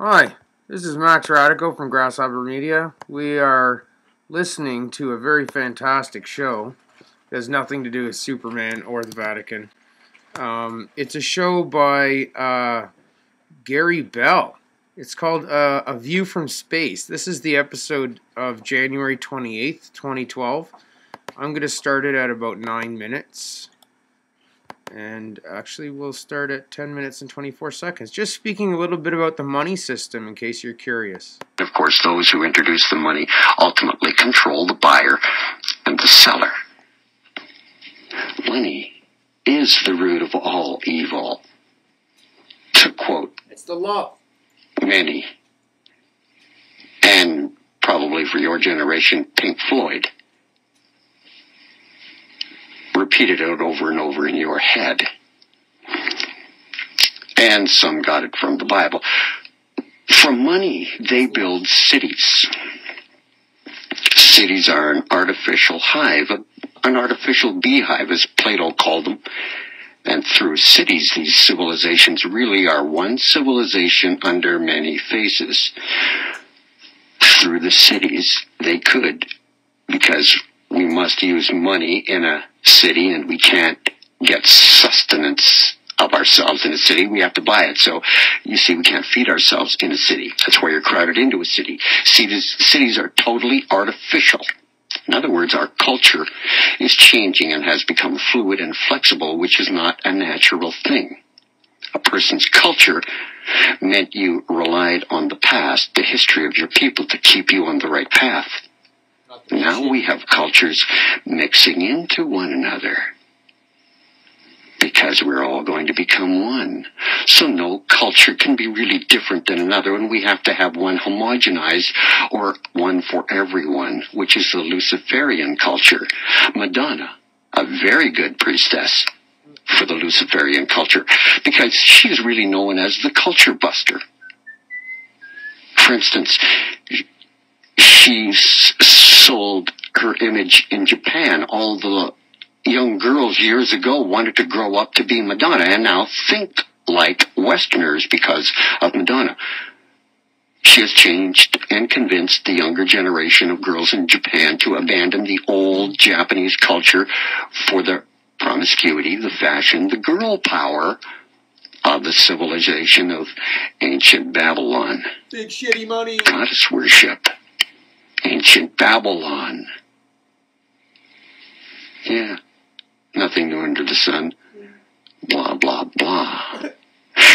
Hi, this is Max Radico from Grasshopper Media. We are listening to a very fantastic show. It has nothing to do with Superman or the Vatican. It's a show by Gary Bell. It's called A View from Space. This is the episode of January 28th, 2012. I'm going to start it at about 9 minutes. And actually, we'll start at 10 minutes and 24 seconds. Just speaking a little bit about the money system, in case you're curious. Of course, those who introduce the money ultimately control the buyer and the seller. Money is the root of all evil. To quote It's the law. many, and probably for your generation, Pink Floyd. Repeat it out over and over in your head. And some got it from the Bible. From money, they build cities. Cities are an artificial hive, an artificial beehive, as Plato called them. And through cities, these civilizations really are one civilization under many faces. Through the cities, they could, because we must use money in a city and we can't get sustenance of ourselves in a city. We have to buy it. So, you see, we can't feed ourselves in a city. That's why you're crowded into a city. Cities are totally artificial. In other words, our culture is changing and has become fluid and flexible, which is not a natural thing. A person's culture meant you relied on the past, the history of your people, to keep you on the right path. Now we have cultures mixing into one another because we're all going to become one. So no culture can be really different than another, and we have to have one homogenized or one for everyone, which is the Luciferian culture. Madonna, a very good priestess for the Luciferian culture, because she is really known as the culture buster. For instance, she sold her image in Japan. All the young girls years ago wanted to grow up to be Madonna and now think like Westerners because of Madonna. She has changed and convinced the younger generation of girls in Japan to abandon the old Japanese culture for the promiscuity, the fashion, the girl power of the civilization of ancient Babylon. Big shitty money. Goddess worship. Ancient Babylon. Yeah. Nothing new under the sun. Blah, blah, blah.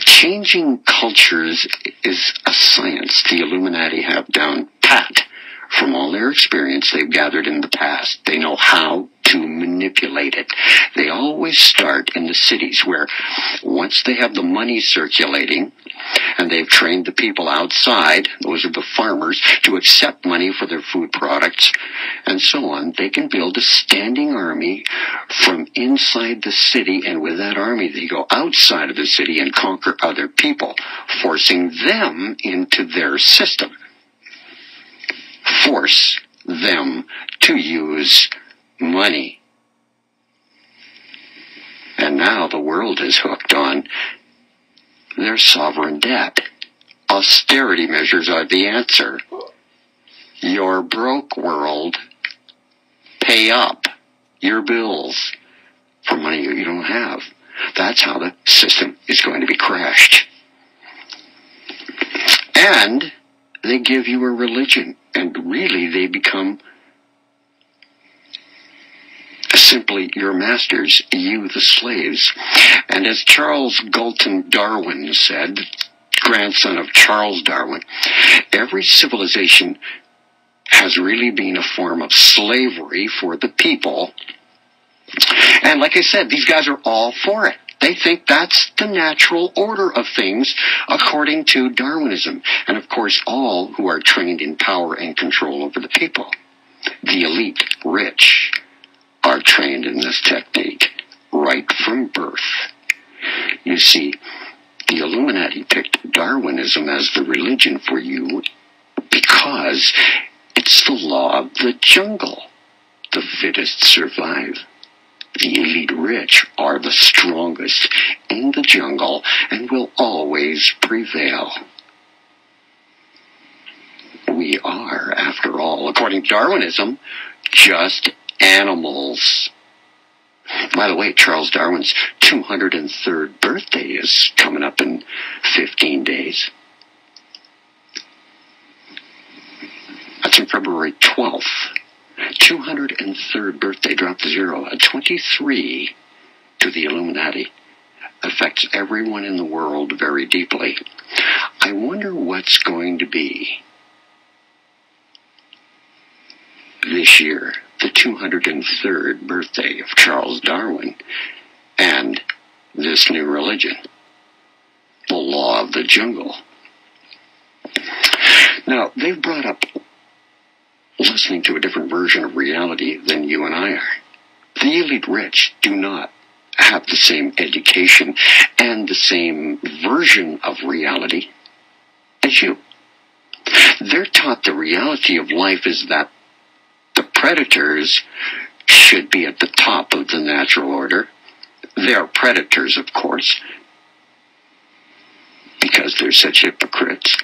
Changing cultures is a science the Illuminati have down pat. From all their experience they've gathered in the past, they know how to manipulate it. They always start in the cities where once they have the money circulating and they've trained the people outside, those are the farmers, to accept money for their food products and so on, they can build a standing army from inside the city, and with that army they go outside of the city and conquer other people, forcing them into their system. Force them to use money. And now the world is hooked on their sovereign debt. Austerity measures are the answer. You're broke, world. Pay up your bills for money you don't have. That's how the system is going to be crashed. And they give you a religion, and really they become simply your masters, you the slaves. And as Charles Galton Darwin said, grandson of Charles Darwin, every civilization has really been a form of slavery for the people. And like I said, these guys are all for it. They think that's the natural order of things according to Darwinism. And of course, all who are trained in power and control over the people, the elite, rich, are trained in this technique right from birth. You see, the Illuminati picked Darwinism as the religion for you because it's the law of the jungle. The fittest survive. The elite rich are the strongest in the jungle and will always prevail. we are, after all, according to Darwinism, just animals. By the way, Charles Darwin's 203rd birthday is coming up in 15 days. That's on February 12th. 203rd birthday, drop the zero. A 23 to the Illuminati affects everyone in the world very deeply. I wonder what's going to be this year, the 203rd birthday of Charles Darwin, and this new religion, the law of the jungle. Now, they've brought up listening to a different version of reality than you and I are. The elite rich do not have the same education and the same version of reality as you. They're taught the reality of life is that the predators should be at the top of the natural order. They are predators, of course, because they're such hypocrites.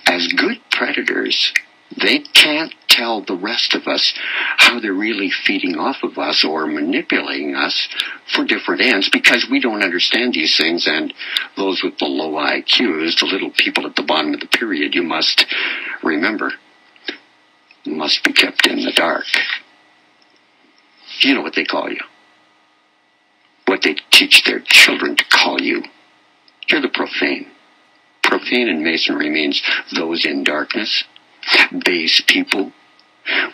As good predators, they can't tell the rest of us how they're really feeding off of us or manipulating us for different ends, because we don't understand these things, and those with the low IQs, the little people at the bottom of the pyramid, you must remember, must be kept in the dark. You know what they call you. What they teach their children to call you. You're the profane. Profane in Masonry means those in darkness, base people,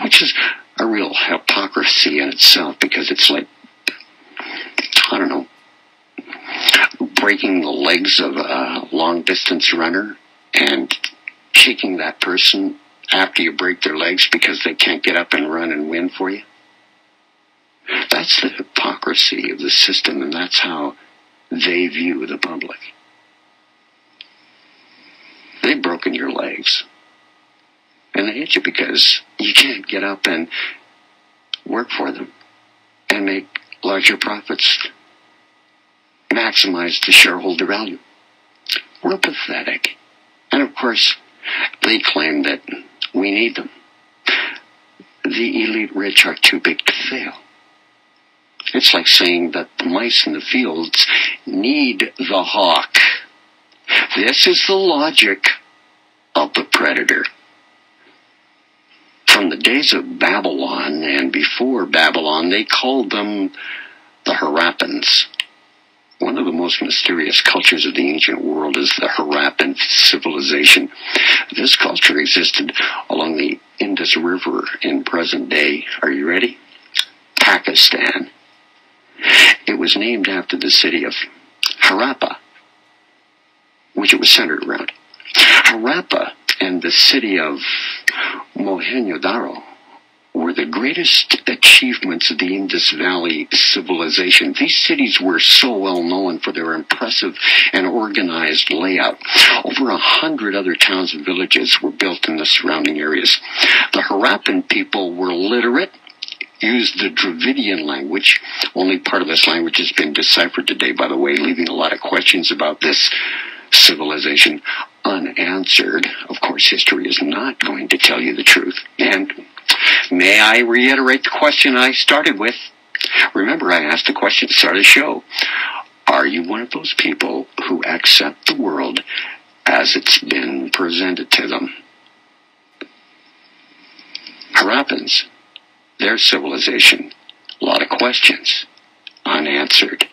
which is a real hypocrisy in itself, because it's like, I don't know, breaking the legs of a long-distance runner and kicking that person after you break their legs because they can't get up and run and win for you. That's the hypocrisy of the system, and that's how they view the public. They've broken your legs. And they hit you because you can't get up and work for them and make larger profits, maximize the shareholder value. We're pathetic. And of course, they claim that we need them. The elite rich are too big to fail. It's like saying that the mice in the fields need the hawk. This is the logic of the predator. From the days of Babylon and before Babylon, they called them the Harappans. One of the most mysterious cultures of the ancient world is the Harappan civilization. This culture existed along the Indus River in present day, are you ready? Pakistan. It was named after the city of Harappa, which it was centered around. Harappa and the city of Mohenjo-Daro were the greatest achievements of the Indus Valley civilization. These cities were so well known for their impressive and organized layout. Over 100 other towns and villages were built in the surrounding areas. The Harappan people were literate, used the Dravidian language. Only part of this language has been deciphered today, by the way, leaving a lot of questions about this civilization unanswered. Of course, history is not going to tell you the truth. And may I reiterate the question I started with? Remember, I asked the question at the start of the show. Are you one of those people who accept the world as it's been presented to them? Harappans, their civilization, a lot of questions unanswered.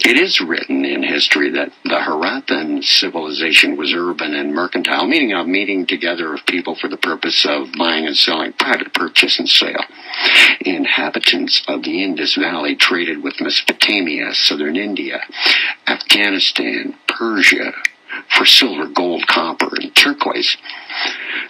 It is written in history that the Harappan civilization was urban and mercantile, meaning a meeting together of people for the purpose of buying and selling, private purchase and sale. Inhabitants of the Indus Valley traded with Mesopotamia, southern India, Afghanistan, Persia, for silver, gold, copper, and turquoise.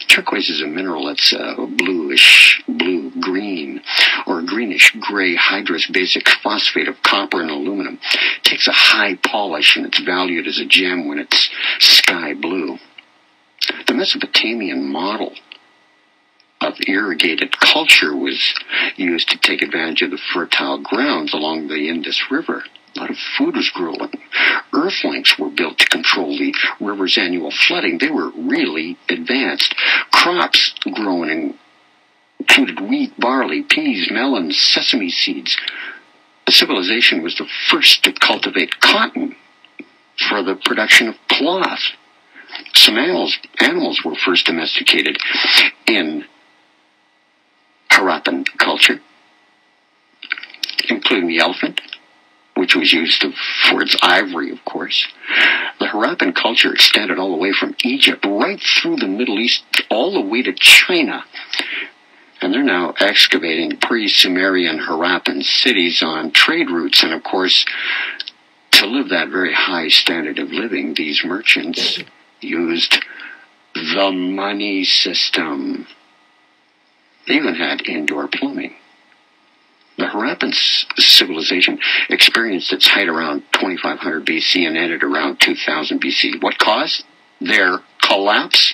Turquoise is a mineral that's bluish, blue-green, or greenish-gray hydrous basic phosphate of copper and aluminum. It takes a high polish, and it's valued as a gem when it's sky blue. The Mesopotamian model of irrigated culture was used to take advantage of the fertile grounds along the Indus River. A lot of food was grown earthlinks were built to control the river's annual flooding. They were really advanced. Crops grown included wheat, barley, peas, melons, sesame seeds. The civilization was the first to cultivate cotton for the production of cloth. Some animals were first domesticated in Harappan culture, including the elephant, which was used for its ivory, of course. The Harappan culture extended all the way from Egypt right through the Middle East, all the way to China. And they're now excavating pre-Sumerian Harappan cities on trade routes. And of course, to live that very high standard of living, these merchants used the money system. They even had indoor plumbing. The Harappan civilization experienced its height around 2500 BC and ended around 2000 BC. What caused their collapse?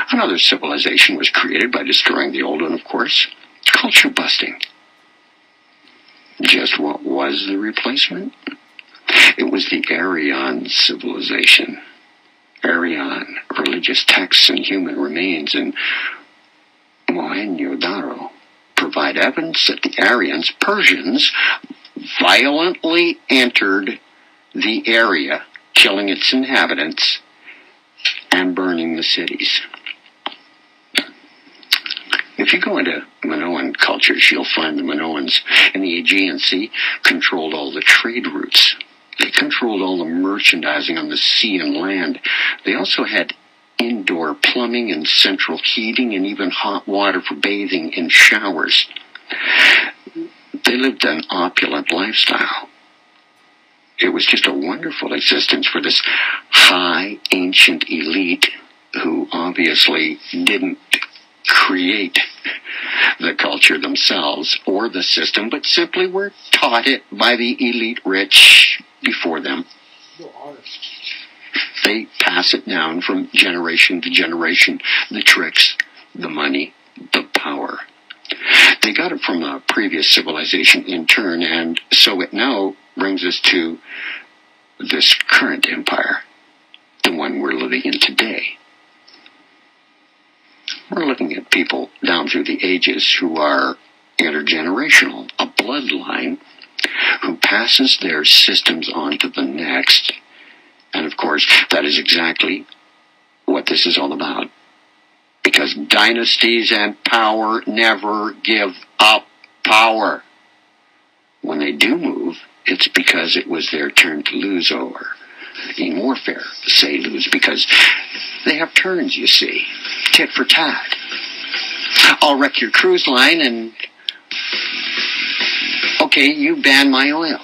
Another civilization was created by destroying the old one, of course. Culture busting. Just what was the replacement? It was the Aryan civilization. Aryan, religious texts and human remains in Mohenjo-Daro provide evidence that the Aryans, Persians, violently entered the area, killing its inhabitants and burning the cities. If you go into Minoan cultures, you'll find the Minoans in the Aegean Sea controlled all the trade routes. They controlled all the merchandising on the sea and land. They also had indoor plumbing and central heating and even hot water for bathing in showers. They lived an opulent lifestyle. It was just a wonderful existence for this high ancient elite who obviously didn't create the culture themselves or the system, but simply were taught it by the elite rich before them. They pass it down from generation to generation, the tricks, the money, the power. They got it from a previous civilization in turn, and so it now brings us to this current empire, the one we're living in today. We're looking at people down through the ages who are intergenerational, a bloodline who passes their systems on to the next. And of course, that is exactly what this is all about. Because dynasties and power never give up power. When they do move, it's because it was their turn to lose, or in warfare, say lose, because they have turns, you see. Tit for tat. I'll wreck your cruise line and, okay, you ban my oil.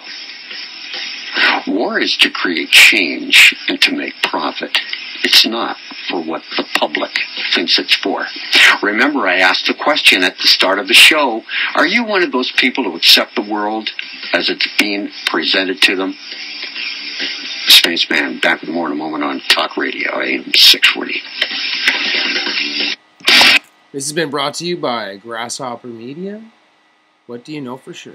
War is to create change and to make profit. It's not for what the public thinks it's for. Remember, I asked the question at the start of the show, are you one of those people who accept the world as it's being presented to them? Spaceman, back with more in a moment on Talk Radio, AM 640. This has been brought to you by Grasshopper Media. What do you know for sure?